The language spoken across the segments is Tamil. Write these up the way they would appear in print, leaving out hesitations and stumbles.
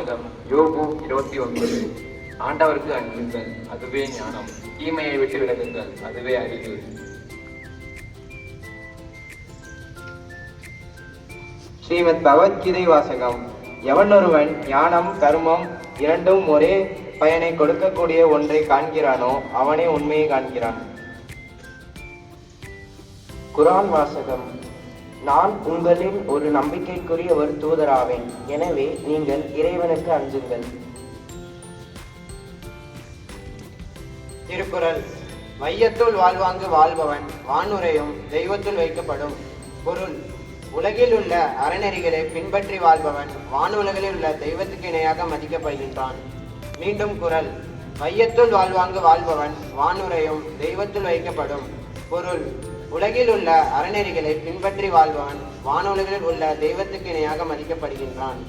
வாசகம் யோபு 29. ஆண்டவருக்கு அஞ்சுங்கள், அதுவே ஞானம். தீமையை விட்டு விலகுங்கள், அதுவே அறிவு. ஸ்ரீமத் பகவத்கீதை வாசகம். எவனொருவன் ஞானம் கர்மம் இரண்டும் ஒரே பயனை கொடுக்கக்கூடிய ஒன்றை காண்கிறானோ அவனே உண்மையை காண்கிறான். குர்ஆன் வாசகம். நான் உங்களில் ஒரு நம்பிக்கைக்குரிய ஒரு தூதராவேன், எனவே நீங்கள் இறைவனுக்கு அஞ்சுங்கள். திருக்குறள். வையத்துள் வாழ்வாங்கு வாழ்பவன் வானுரையும் தெய்வத்துள் வைக்கப்படும். பொருள். உலகில் உள்ள அறநெறிகளை பின்பற்றி வாழ்பவன் வானுலகில் உள்ள தெய்வத்துக்கு இணையாக மதிக்கப்படுகின்றான். மீண்டும் குறள். வையத்துள் வாழ்வாங்கு வாழ்பவன் வானுரையும் தெய்வத்துள் வைக்கப்படும். பொருள். உலகில் உள்ள அறநெறிகளை பின்பற்றி வாழ்பவன் வானுலகில் உள்ள தெய்வத்துக்கு இணையாக மதிக்கப்படுகின்றான்.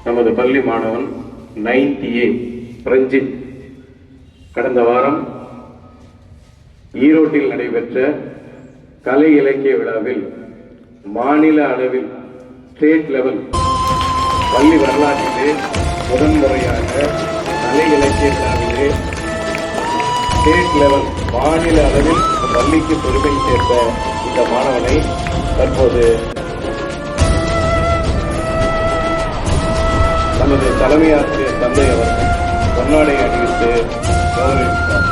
நமது பள்ளி மாணவன் 9th A ரஞ்சித் கடந்த வாரம் ஈரோட்டில் நடைபெற்ற கலை இலக்கிய விழாவில் மாநில அளவில் ஸ்டேட் லெவல் பள்ளி வரலாற்றிலே முதன்முறையாக கலை இலக்கிய விழாவிலே ஸ்டேட் லெவல் மாநில அளவில் பள்ளிக்கு பெருமை சேர்த்த இந்த மாணவனை தற்போது நமது தலைமை ஆசிரியர் தந்தை அவர்கள் பொன்னாடை அணிவித்து கௌரவித்தார்.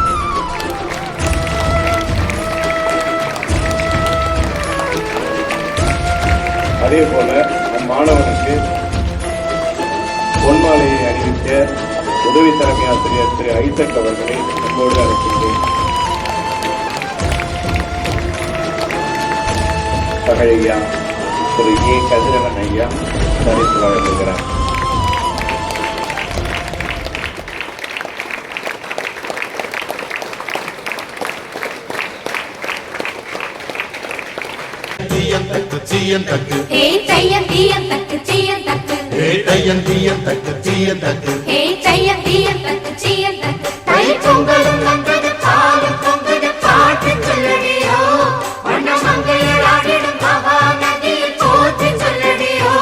அதே போல அம்மாணவனுக்கு பொன்மாலையை அணிவித்த உதவி தலைமை ஆசிரியர் திரு ஐசக் அவர்களை நம்மோடு அழைக்கின்றேன். தமிழையா திரு ஏ கதிரவன் ஐயா பரிசு வழங்குகிறார். Hey, Tayan, Tiyan, Takku, Tiyan, Takku. Hey, Tayan, Tiyan, Takku, Tiyan, Takku. Hey, Tayan, Tiyan, Takku, Tiyan, Takku. Thai பொங்கலும் வந்தது, பாலும் பொங்குது, பாட்டு சொல்லடியோ. வண்ண மங்கையர் ஆடிடும் மகா நதியில் போற்றி சொல்லடியோ.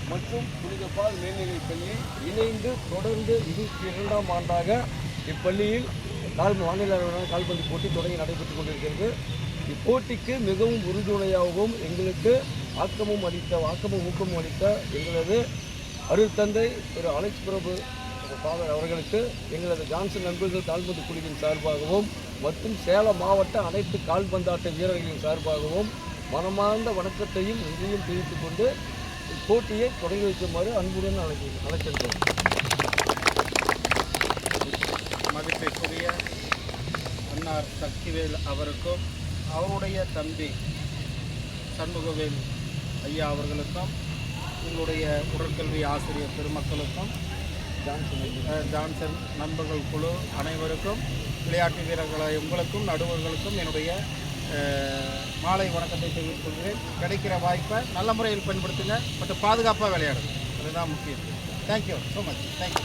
மற்றும் புனித பால் மேல்நிலைப் பள்ளி இணைந்து தொடர்ந்து 22ஆம் ஆண்டாக இப்பள்ளியில் மாநில அளவிலான கால்பந்து போட்டி தொடங்கி நடைபெற்றுக் கொண்டிருக்கிறது. இப்போட்டிக்கு மிகவும் உறுதுணையாகவும் எங்களுக்கு ஆக்கமும் ஊக்கமும் அளித்த எங்களது அருள் தந்தை திரு அலெக்ஸ் பிரபு ஃபாதர் அவர்களுக்கு எங்களது ஜான்சன் நண்பர்கள் கால்பந்து குழுவின் சார்பாகவும் மற்றும் சேலம் மாவட்ட அனைத்து கால்பந்தாட்ட வீரர்களின் சார்பாகவும் மனமார்ந்த வணக்கத்தையும் நன்றியும் தெரிவித்துக் கொண்டு போட்டியை தொடங்கி வைக்குமாறு அன்புடன் அழைக்கின்றோம். மதிப்பிற்குரிய அன்னார் சக்திவேல் அவருக்கும் அவருடைய தம்பி சண்முகவேல் ஐயா அவர்களுக்கும் எங்களுடைய உடற்கல்வி ஆசிரியர் பெருமக்களுக்கும் ஜான்சன் நண்பர்கள் குழு அனைவருக்கும் விளையாட்டு வீரர்களை உங்களுக்கும் நடுவர்களுக்கும் என்னுடைய மாலை வணக்கத்தை தெரிவித்துக் கொள்கிறேன். கிடைக்கிற வாய்ப்பை நல்ல முறையில் பயன்படுத்துங்க, பட் பாதுகாப்பாக விளையாடுங்க, அதுதான் முக்கியம். Thank you so much. Thank you.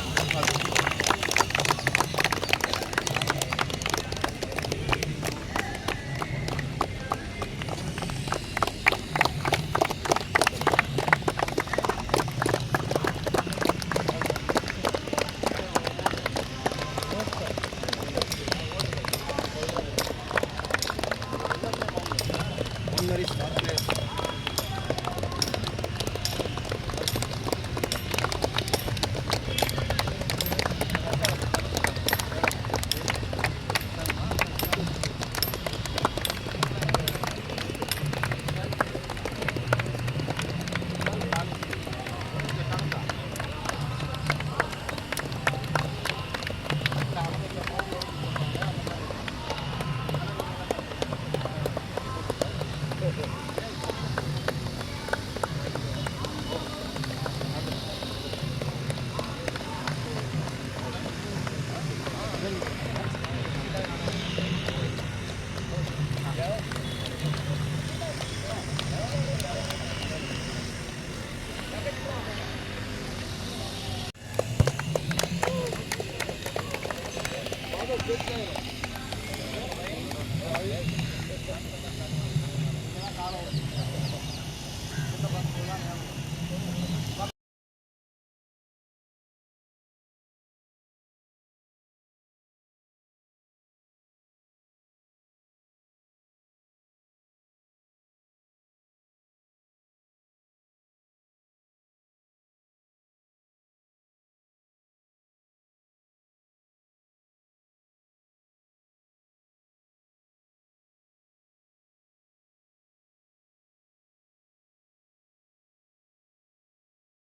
Good.